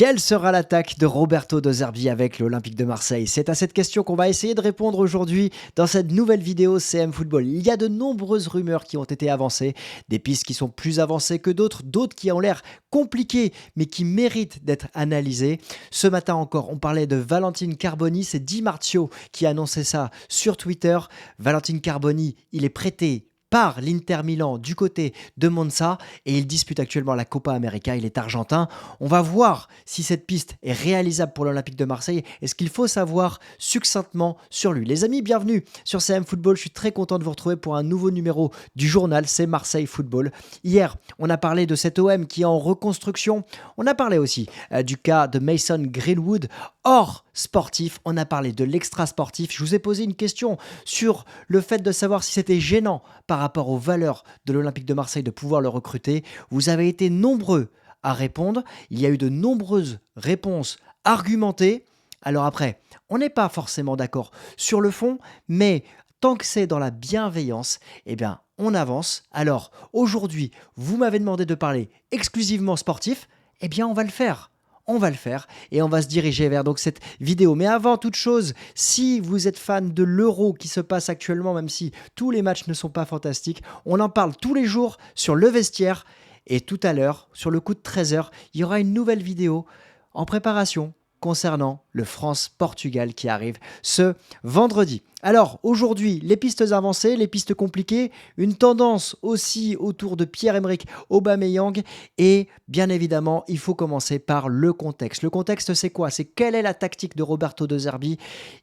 Quelle sera l'attaque de Roberto De Zerbi avec l'Olympique de Marseille? C'est à cette question qu'on va essayer de répondre aujourd'hui dans cette nouvelle vidéo CM Football. Il y a de nombreuses rumeurs qui ont été avancées, des pistes qui sont plus avancées que d'autres, d'autres qui ont l'air compliquées mais qui méritent d'être analysées. Ce matin encore, on parlait de Valentine Carboni, c'est Di Marzio qui a annoncé ça sur Twitter. Valentine Carboni, il est prêté par l'Inter Milan du côté de Monza et il dispute actuellement la Copa América, il est argentin. On va voir si cette piste est réalisable pour l'Olympique de Marseille et ce qu'il faut savoir succinctement sur lui. Les amis, bienvenue sur CM Football, je suis très content de vous retrouver pour un nouveau numéro du journal, c'est Marseille Football. Hier, on a parlé de cet OM qui est en reconstruction, on a parlé aussi du cas de Mason Greenwood. Hors sportif, on a parlé de l'extra sportif. Je vous ai posé une question sur le fait de savoir si c'était gênant par rapport aux valeurs de l'Olympique de Marseille de pouvoir le recruter. Vous avez été nombreux à répondre. Il y a eu de nombreuses réponses argumentées. Alors après, on n'est pas forcément d'accord sur le fond, mais tant que c'est dans la bienveillance, eh bien, on avance. Alors aujourd'hui, vous m'avez demandé de parler exclusivement sportif. Eh bien, on va le faire. On va le faire et on va se diriger vers donc cette vidéo. Mais avant toute chose, si vous êtes fan de l'Euro qui se passe actuellement, même si tous les matchs ne sont pas fantastiques, on en parle tous les jours sur le vestiaire. Et tout à l'heure, sur le coup de 13h, il y aura une nouvelle vidéo en préparation concernant le France-Portugal qui arrive ce vendredi. Alors aujourd'hui, les pistes avancées, les pistes compliquées, une tendance aussi autour de Pierre-Emerick Aubameyang et bien évidemment, il faut commencer par le contexte. Le contexte, c'est quoi? C'est quelle est la tactique de Roberto De Zerbi?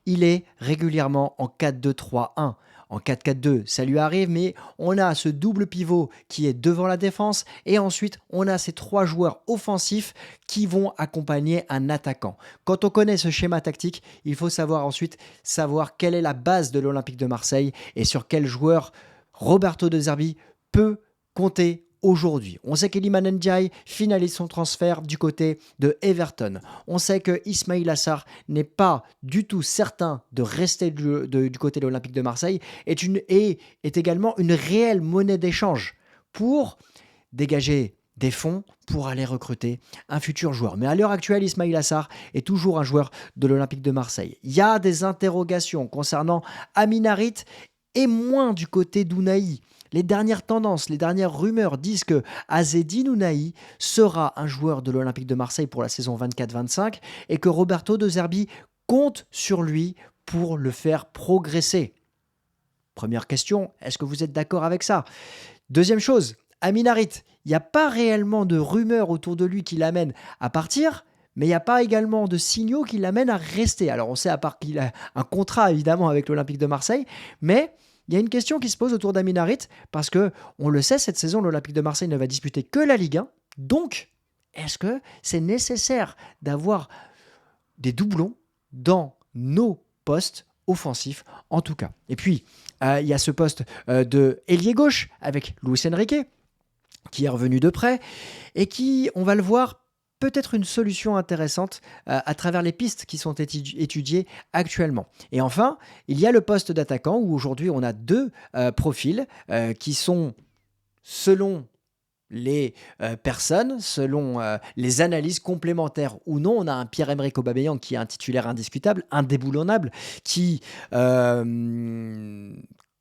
Il est régulièrement en 4-2-3-1. En 4-4-2, ça lui arrive, mais on a ce double pivot qui est devant la défense et ensuite on a ces trois joueurs offensifs qui vont accompagner un attaquant. Quand on connaît ce schéma tactique, il faut savoir quelle est la base de l'Olympique de Marseille et sur quel joueur Roberto De Zerbi peut compter aujourd'hui. On sait qu'Iliman Ndiaye finalise son transfert du côté de Everton. On sait que Ismaïla Sarr n'est pas du tout certain de rester du côté de l'Olympique de Marseille est également une réelle monnaie d'échange pour dégager des fonds pour aller recruter un futur joueur. Mais à l'heure actuelle, Ismaïla Sarr est toujours un joueur de l'Olympique de Marseille. Il y a des interrogations concernant Amin Harit et moins du côté d'Ounahi. Les dernières tendances, les dernières rumeurs disent que Azzedine Ounahi sera un joueur de l'Olympique de Marseille pour la saison 24-25 et que Roberto De Zerbi compte sur lui pour le faire progresser. Première question, est-ce que vous êtes d'accord avec ça? Deuxième chose, Amin Harit, il n'y a pas réellement de rumeurs autour de lui qui l'amènent à partir, mais il n'y a pas également de signaux qui l'amènent à rester. Alors on sait à part qu'il a un contrat évidemment avec l'Olympique de Marseille, mais il y a une question qui se pose autour d'Amin Harit parce que, on le sait, cette saison, l'Olympique de Marseille ne va disputer que la Ligue 1. Donc, est-ce que c'est nécessaire d'avoir des doublons dans nos postes offensifs, en tout cas? Et puis, il y a ce poste de ailier gauche avec Luis Enrique, qui est revenu de près et qui, on va le voir, peut-être une solution intéressante à travers les pistes qui sont étudiées actuellement. Et enfin, il y a le poste d'attaquant où aujourd'hui on a deux profils qui sont, selon les personnes, selon les analyses complémentaires ou non, on a un Pierre-Emerick Aubameyang qui est un titulaire indiscutable, indéboulonnable,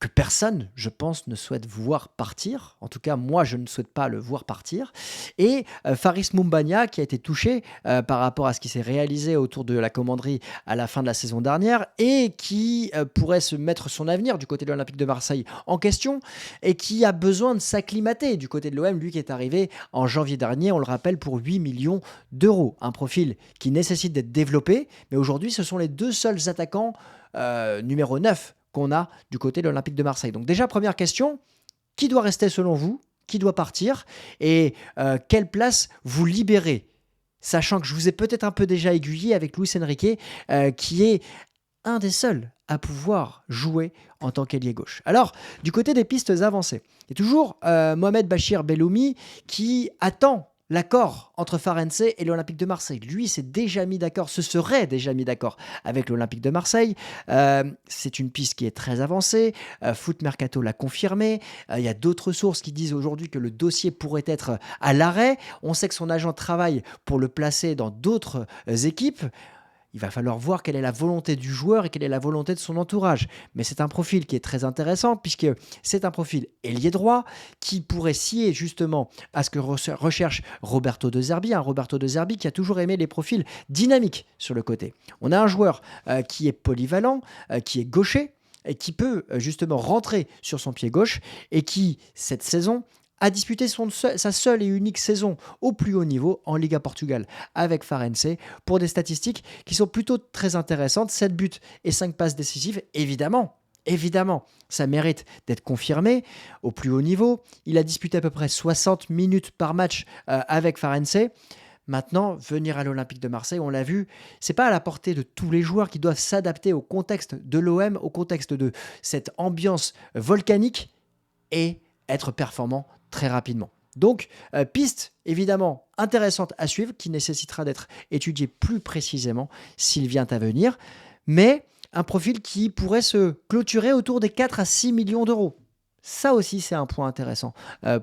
que personne, je pense, ne souhaite voir partir. En tout cas, moi, je ne souhaite pas le voir partir. Et Faris Moumbagna, qui a été touché par rapport à ce qui s'est réalisé autour de la commanderie à la fin de la saison dernière et qui pourrait se mettre son avenir du côté de l'Olympique de Marseille en question et qui a besoin de s'acclimater du côté de l'OM, lui qui est arrivé en janvier dernier, on le rappelle, pour 8 millions d'euros. Un profil qui nécessite d'être développé, mais aujourd'hui, ce sont les deux seuls attaquants numéro 9 qu'on a du côté de l'Olympique de Marseille. Donc déjà, première question, qui doit rester selon vous? Qui doit partir? Et quelle place vous libérez? Sachant que je vous ai peut-être un peu déjà aiguillé avec Luis Enrique, qui est un des seuls à pouvoir jouer en tant qu'ailier gauche. Alors, du côté des pistes avancées, il y a toujours Mohamed Bachir Belloumi qui attend l'accord entre Farense et l'Olympique de Marseille. Lui s'est déjà mis d'accord, se serait déjà mis d'accord avec l'Olympique de Marseille. C'est une piste qui est très avancée. Foot Mercato l'a confirmé. Il y a d'autres sources qui disent aujourd'hui que le dossier pourrait être à l'arrêt. On sait que son agent travaille pour le placer dans d'autres équipes. Il va falloir voir quelle est la volonté du joueur et quelle est la volonté de son entourage. Mais c'est un profil qui est très intéressant puisque c'est un profil ailier droit qui pourrait scier justement à ce que recherche Roberto De Zerbi. Un Roberto De Zerbi qui a toujours aimé les profils dynamiques sur le côté. On a un joueur qui est polyvalent, qui est gaucher et qui peut justement rentrer sur son pied gauche et qui, cette saison, a disputé sa seule et unique saison au plus haut niveau en Liga Portugal avec Farense pour des statistiques qui sont plutôt très intéressantes. 7 buts et 5 passes décisives, évidemment, ça mérite d'être confirmé au plus haut niveau. Il a disputé à peu près 60 minutes par match avec Farense. Maintenant, venir à l'Olympique de Marseille, on l'a vu, c'est pas à la portée de tous les joueurs qui doivent s'adapter au contexte de l'OM, au contexte de cette ambiance volcanique et être performant très rapidement. Donc, piste évidemment intéressante à suivre qui nécessitera d'être étudiée plus précisément s'il vient à venir, mais un profil qui pourrait se clôturer autour des 4 à 6 millions d'euros. Ça aussi, c'est un point intéressant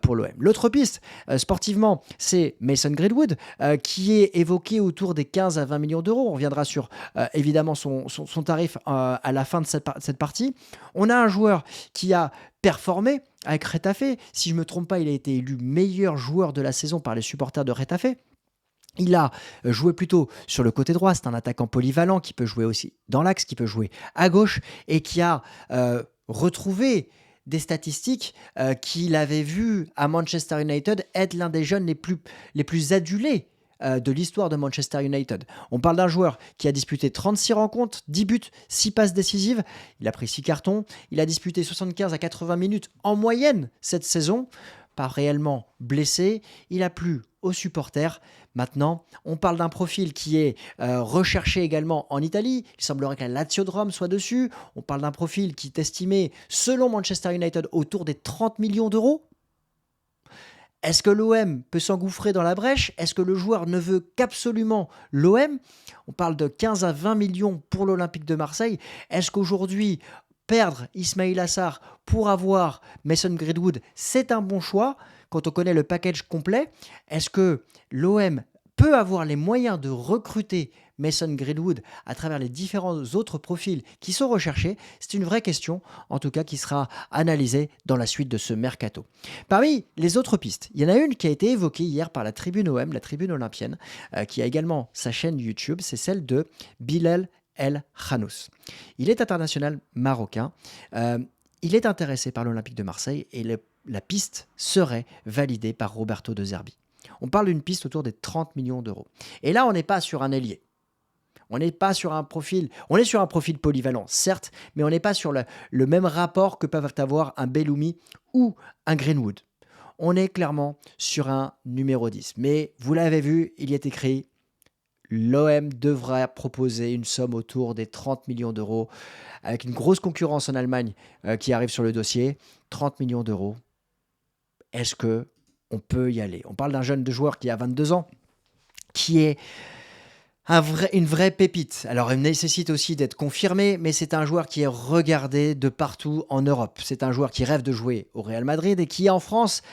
pour l'OM. L'autre piste, sportivement, c'est Mason Greenwood, qui est évoqué autour des 15 à 20 millions d'euros. On reviendra sur, évidemment, son tarif à la fin de cette partie. On a un joueur qui a performé avec Retafe. Si je ne me trompe pas, il a été élu meilleur joueur de la saison par les supporters de Retafe. Il a joué plutôt sur le côté droit. C'est un attaquant polyvalent qui peut jouer aussi dans l'axe, qui peut jouer à gauche et qui a retrouvé des statistiques qu'il avait vues à Manchester United être l'un des jeunes les plus adulés de l'histoire de Manchester United. On parle d'un joueur qui a disputé 36 rencontres, 10 buts, 6 passes décisives. Il a pris 6 cartons. Il a disputé 75 à 80 minutes en moyenne cette saison. Pas réellement blessé. Il a plu aux supporters. Maintenant, on parle d'un profil qui est recherché également en Italie. Il semblerait que la Lazio de Rome soit dessus. On parle d'un profil qui est estimé, selon Manchester United, autour des 30 millions d'euros. Est-ce que l'OM peut s'engouffrer dans la brèche? Est-ce que le joueur ne veut qu'absolument l'OM? On parle de 15 à 20 millions pour l'Olympique de Marseille. Est-ce qu'aujourd'hui, perdre Ismail Assar pour avoir Mason Greenwood, c'est un bon choix quand on connaît le package complet? Est-ce que l'OM peut avoir les moyens de recruter Mason Greenwood à travers les différents autres profils qui sont recherchés? C'est une vraie question, en tout cas, qui sera analysée dans la suite de ce mercato. Parmi les autres pistes, il y en a une qui a été évoquée hier par la tribune OM, la tribune olympienne, qui a également sa chaîne YouTube, c'est celle de Bilal El Khanous. Il est international marocain. Il est intéressé par l'Olympique de Marseille et la piste serait validée par Roberto De Zerbi. On parle d'une piste autour des 30 millions d'euros. Et là, on n'est pas sur un ailier. On n'est pas sur un profil. On est sur un profil polyvalent, certes, mais on n'est pas sur le même rapport que peuvent avoir un Belloumi ou un Greenwood. On est clairement sur un numéro 10. Mais vous l'avez vu, il y est écrit: l'OM devra proposer une somme autour des 30 millions d'euros, avec une grosse concurrence en Allemagne qui arrive sur le dossier. 30 millions d'euros. Est-ce que on peut y aller? On parle d'un jeune de joueur qui a 22 ans, qui est une vraie pépite. Alors, il nécessite aussi d'être confirmé, mais c'est un joueur qui est regardé de partout en Europe. C'est un joueur qui rêve de jouer au Real Madrid et qui, en France,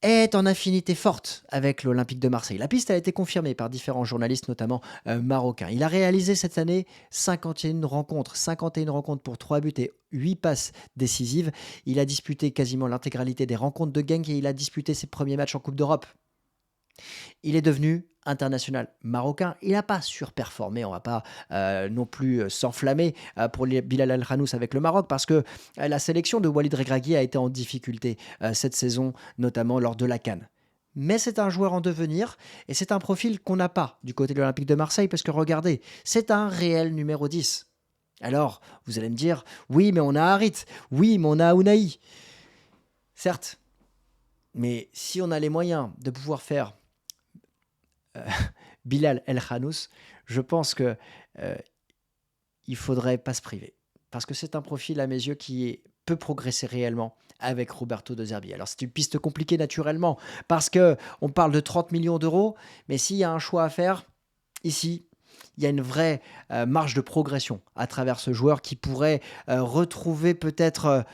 est en affinité forte avec l'Olympique de Marseille. La piste a été confirmée par différents journalistes, notamment marocains. Il a réalisé cette année 51 rencontres pour 3 buts et 8 passes décisives. Il a disputé quasiment l'intégralité des rencontres de Genk et il a disputé ses premiers matchs en Coupe d'Europe. Il est devenu international marocain. Il n'a pas surperformé, on ne va pas non plus s'enflammer pour Bilal El Khanous avec le Maroc, parce que la sélection de Walid Regragui a été en difficulté cette saison, notamment lors de la CAN. Mais c'est un joueur en devenir, et c'est un profil qu'on n'a pas du côté de l'Olympique de Marseille, parce que regardez, c'est un réel numéro 10. Alors, vous allez me dire, oui, mais on a Harit, oui, mais on a Ounahi. Certes, mais si on a les moyens de pouvoir faire Bilal El Khanous, je pense que il faudrait pas se priver. Parce que c'est un profil, à mes yeux, qui est peut progresser réellement avec Roberto De Zerbi. Alors c'est une piste compliquée naturellement parce que on parle de 30 millions d'euros, mais s'il y a un choix à faire, ici, il y a une vraie marge de progression à travers ce joueur qui pourrait retrouver peut-être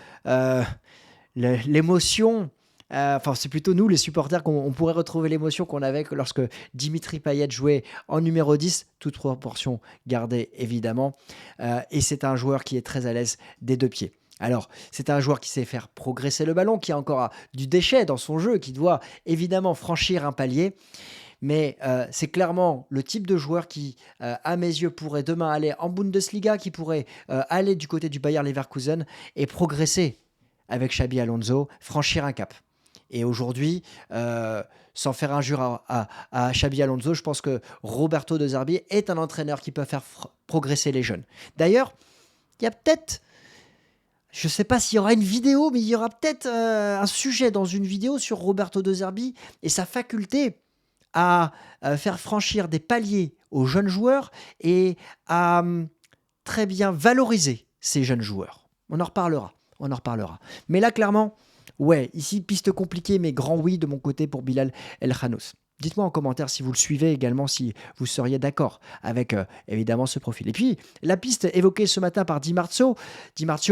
l'émotion. Enfin, c'est plutôt nous, les supporters, qu'on on pourrait retrouver l'émotion qu'on avait lorsque Dimitri Payet jouait en numéro 10, toute proportion gardée évidemment. Et c'est un joueur qui est très à l'aise des deux pieds. Alors, c'est un joueur qui sait faire progresser le ballon, qui a encore du déchet dans son jeu, qui doit évidemment franchir un palier. Mais c'est clairement le type de joueur qui, à mes yeux, pourrait demain aller en Bundesliga, qui pourrait aller du côté du Bayer Leverkusen et progresser avec Xabi Alonso, franchir un cap. Et aujourd'hui, sans faire injure à Xabi Alonso, je pense que Roberto De Zerbi est un entraîneur qui peut faire progresser les jeunes. D'ailleurs, il y a peut-être, je ne sais pas s'il y aura une vidéo, mais il y aura peut-être un sujet dans une vidéo sur Roberto De Zerbi et sa faculté à faire franchir des paliers aux jeunes joueurs et à très bien valoriser ces jeunes joueurs. On en reparlera, on en reparlera. Mais là, clairement, ouais, ici, piste compliquée, mais grand oui de mon côté pour Bilal El Khanous. Dites-moi en commentaire si vous le suivez également, si vous seriez d'accord avec évidemment ce profil. Et puis, la piste évoquée ce matin par Di Marzio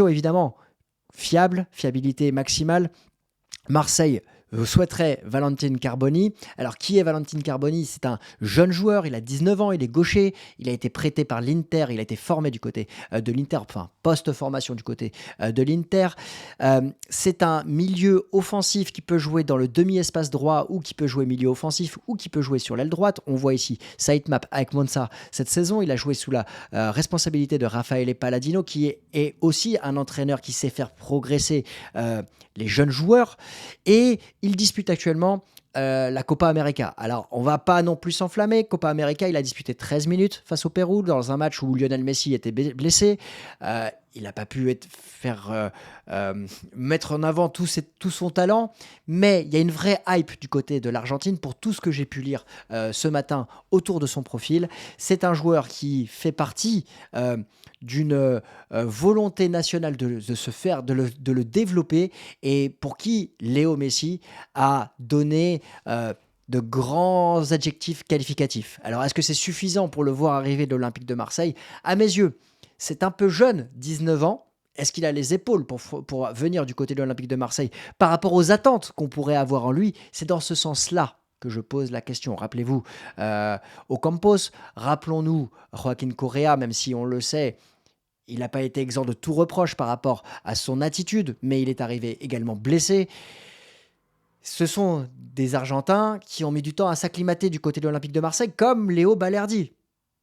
évidemment, fiable, fiabilité maximale. Marseille souhaiterait Valentin Carboni. Alors, qui est Valentin Carboni? C'est un jeune joueur, il a 19 ans, il est gaucher, il a été prêté par l'Inter, il a été formé du côté de l'Inter, enfin, post-formation du côté de l'Inter. C'est un milieu offensif qui peut jouer dans le demi-espace droit ou qui peut jouer milieu offensif ou qui peut jouer sur l'aile droite. On voit ici Saïd-Map avec Monza cette saison. Il a joué sous la responsabilité de Raffaele Palladino, qui est aussi un entraîneur qui sait faire progresser les jeunes joueurs. Et il dispute actuellement la Copa América. Alors, on va pas non plus s'enflammer. Copa América, il a disputé 13 minutes face au Pérou dans un match où Lionel Messi était blessé. Il n'a pas pu mettre en avant tout son talent, mais il y a une vraie hype du côté de l'Argentine pour tout ce que j'ai pu lire ce matin autour de son profil. C'est un joueur qui fait partie d'une volonté nationale de se faire, de le développer, et pour qui Léo Messi a donné de grands adjectifs qualificatifs. Alors, est-ce que c'est suffisant pour le voir arriver de l'Olympique de Marseille? À mes yeux, c'est un peu jeune, 19 ans. Est-ce qu'il a les épaules pour venir du côté de l'Olympique de Marseille par rapport aux attentes qu'on pourrait avoir en lui? C'est dans ce sens-là que je pose la question. Rappelez-vous Ocampos, rappelons-nous Joaquin Correa, même si on le sait, il n'a pas été exempt de tout reproche par rapport à son attitude, mais il est arrivé également blessé. Ce sont des Argentins qui ont mis du temps à s'acclimater du côté de l'Olympique de Marseille, comme Léo Balerdi.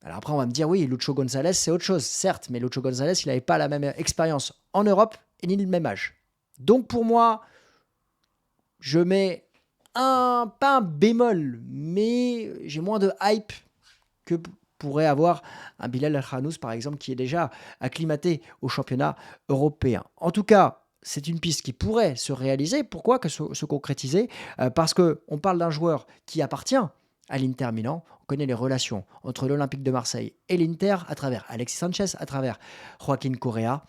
Alors après, on va me dire, oui, Lucho González, c'est autre chose, certes, mais Lucho González, il n'avait pas la même expérience en Europe et ni le même âge. Donc pour moi, je mets pas un bémol, mais j'ai moins de hype que pourrait avoir un Bilal El Khanous, par exemple, qui est déjà acclimaté au championnat européen. En tout cas, c'est une piste qui pourrait se réaliser. Pourquoi que se concrétiser? Parce qu'on parle d'un joueur qui appartient à l'Inter Milan. On connaît les relations entre l'Olympique de Marseille et l'Inter à travers Alexis Sanchez, à travers Joaquin Correa.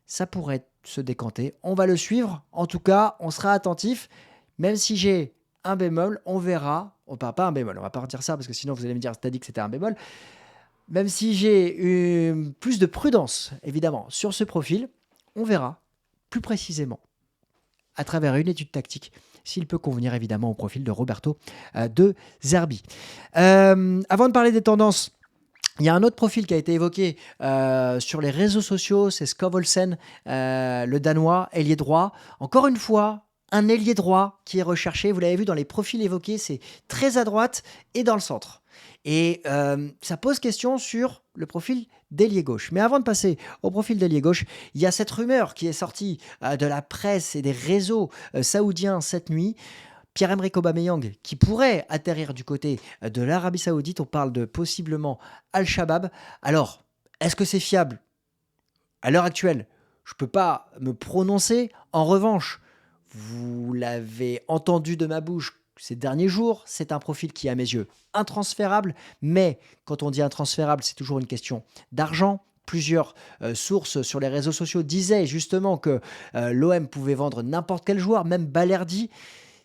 Ça pourrait se décanter. On va le suivre. En tout cas, on sera attentif. Même si j'ai un bémol, on verra. Pas un bémol, on va pas dire ça parce que sinon vous allez me dire, t'as dit que c'était un bémol. Même si j'ai plus de prudence, évidemment, sur ce profil, on verra plus précisément, à travers une étude tactique, s'il peut convenir évidemment au profil de Roberto De Zerbi. Avant de parler des tendances, il y a un autre profil qui a été évoqué sur les réseaux sociaux, c'est Skov Olsen, le Danois, ailier droit. Encore une fois, un ailier droit qui est recherché. Vous l'avez vu dans les profils évoqués, c'est très à droite et dans le centre. Et ça pose question sur le profil d'ailier gauche. Mais avant de passer au profil d'ailier gauche, il y a cette rumeur qui est sortie de la presse et des réseaux saoudiens cette nuit. Pierre-Emerick Aubameyang qui pourrait atterrir du côté de l'Arabie Saoudite. On parle de possiblement Al-Shabaab. Alors, est-ce que c'est fiable? À l'heure actuelle, je ne peux pas me prononcer. En revanche, vous l'avez entendu de ma bouche ces derniers jours, c'est un profil qui est à mes yeux intransférable, mais quand on dit intransférable, c'est toujours une question d'argent. plusieurs sources sur les réseaux sociaux disaient justement que l'OM pouvait vendre n'importe quel joueur, même Balerdi.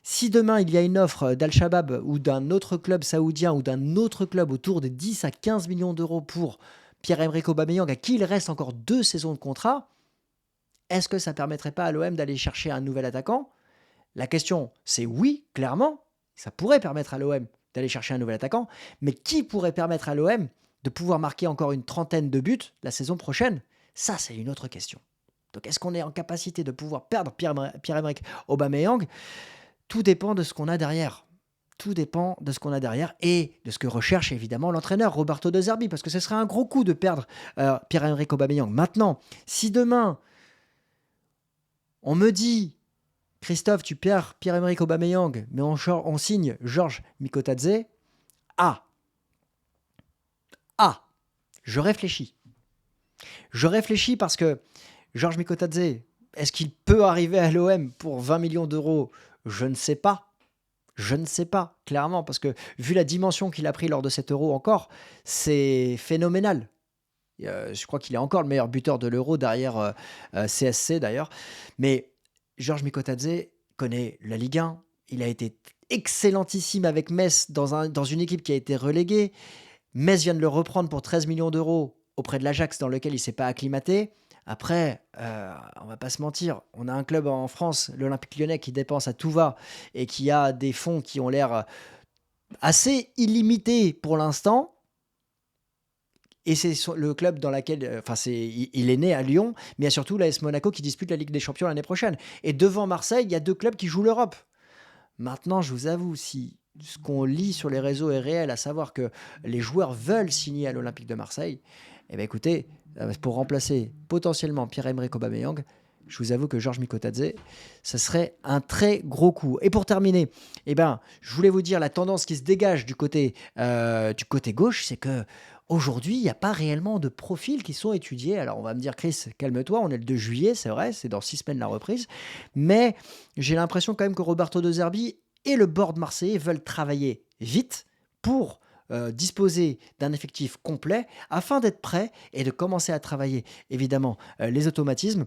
Si demain il y a une offre d'Al-Shabaab ou d'un autre club saoudien ou d'un autre club autour de 10 à 15 millions d'euros pour Pierre-Emerick Aubameyang, à qui il reste encore 2 saisons de contrat, est-ce que ça ne permettrait pas à l'OM d'aller chercher un nouvel attaquant? La question, c'est oui, clairement. Ça pourrait permettre à l'OM d'aller chercher un nouvel attaquant. Mais qui pourrait permettre à l'OM de pouvoir marquer encore une trentaine de buts la saison prochaine? Ça, c'est une autre question. Donc, est-ce qu'on est en capacité de pouvoir perdre Pierre-Emerick Aubameyang? Tout dépend de ce qu'on a derrière. Tout dépend de ce qu'on a derrière et de ce que recherche évidemment l'entraîneur Roberto De Zerbi, parce que ce serait un gros coup de perdre Pierre-Emerick Aubameyang. Maintenant, si demain, on me dit, Christophe, tu perds Pierre-Emerick Aubameyang, mais on signe Georges Mikotadze, je réfléchis. Je réfléchis parce que Georges Mikotadze, est-ce qu'il peut arriver à l'OM pour 20 millions d'euros? Je ne sais pas. Je ne sais pas, clairement, parce que vu la dimension qu'il a pris lors de cet Euro encore, c'est phénoménal. Je crois qu'il est encore le meilleur buteur de l'Euro derrière CSC d'ailleurs. Mais Georges Mikotadze connaît la Ligue 1. Il a été excellentissime avec Metz dans une équipe qui a été reléguée. Metz vient de le reprendre pour 13 millions d'euros auprès de l'Ajax dans lequel il ne s'est pas acclimaté. Après, on va pas se mentir, on a un club en France, l'Olympique Lyonnais, qui dépense à tout va et qui a des fonds qui ont l'air assez illimités pour l'instant. Et c'est le club dans lequel, il est né à Lyon, mais il y a surtout l'AS Monaco qui dispute la Ligue des Champions l'année prochaine. Et devant Marseille, il y a 2 clubs qui jouent l'Europe. Maintenant, je vous avoue, si ce qu'on lit sur les réseaux est réel, à savoir que les joueurs veulent signer à l'Olympique de Marseille, eh bien écoutez, pour remplacer potentiellement Pierre-Emerick Aubameyang, je vous avoue que Georges Mikotadze, ça serait un très gros coup. Et pour terminer, je voulais vous dire la tendance qui se dégage du côté gauche, c'est que aujourd'hui, il n'y a pas réellement de profils qui sont étudiés. Alors on va me dire, Chris, calme-toi, on est le 2 juillet, c'est vrai, c'est dans 6 semaines la reprise. Mais j'ai l'impression quand même que Roberto De Zerbi et le board marseillais veulent travailler vite pour disposer d'un effectif complet afin d'être prêt et de commencer à travailler évidemment les automatismes.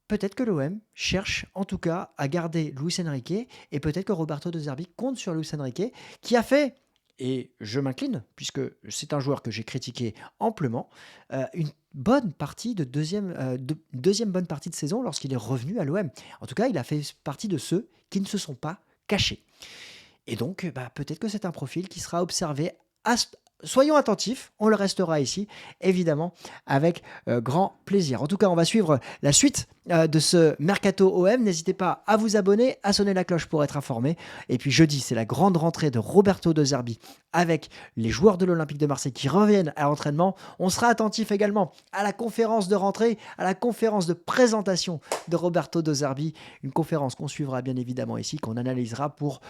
Peut-être que l'OM cherche en tout cas à garder Luis Enrique et peut-être que Roberto De Zerbi compte sur Luis Enrique qui a fait, et je m'incline puisque c'est un joueur que j'ai critiqué amplement, une bonne partie de deuxième bonne partie de saison lorsqu'il est revenu à l'OM. En tout cas, il a fait partie de ceux qui ne se sont pas cachés. Et donc, peut-être que c'est un profil qui sera observé. Soyons attentifs, on le restera ici, évidemment, avec grand plaisir. En tout cas, on va suivre la suite de ce Mercato OM. N'hésitez pas à vous abonner, à sonner la cloche pour être informé. Et puis jeudi, c'est la grande rentrée de Roberto De Zerbi avec les joueurs de l'Olympique de Marseille qui reviennent à l'entraînement. On sera attentif également à la conférence de rentrée, à la conférence de présentation de Roberto De Zerbi. Une conférence qu'on suivra bien évidemment ici, qu'on analysera pour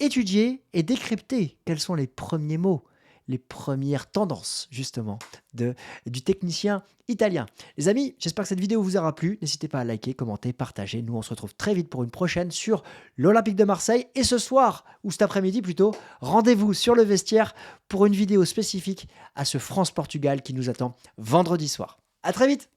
étudier et décrypter quels sont les premiers mots, les premières tendances justement du technicien italien. Les amis, j'espère que cette vidéo vous aura plu. N'hésitez pas à liker, commenter, partager. Nous, on se retrouve très vite pour une prochaine sur l'Olympique de Marseille. Et ce soir, ou cet après-midi plutôt, rendez-vous sur le vestiaire pour une vidéo spécifique à ce France-Portugal qui nous attend vendredi soir. À très vite!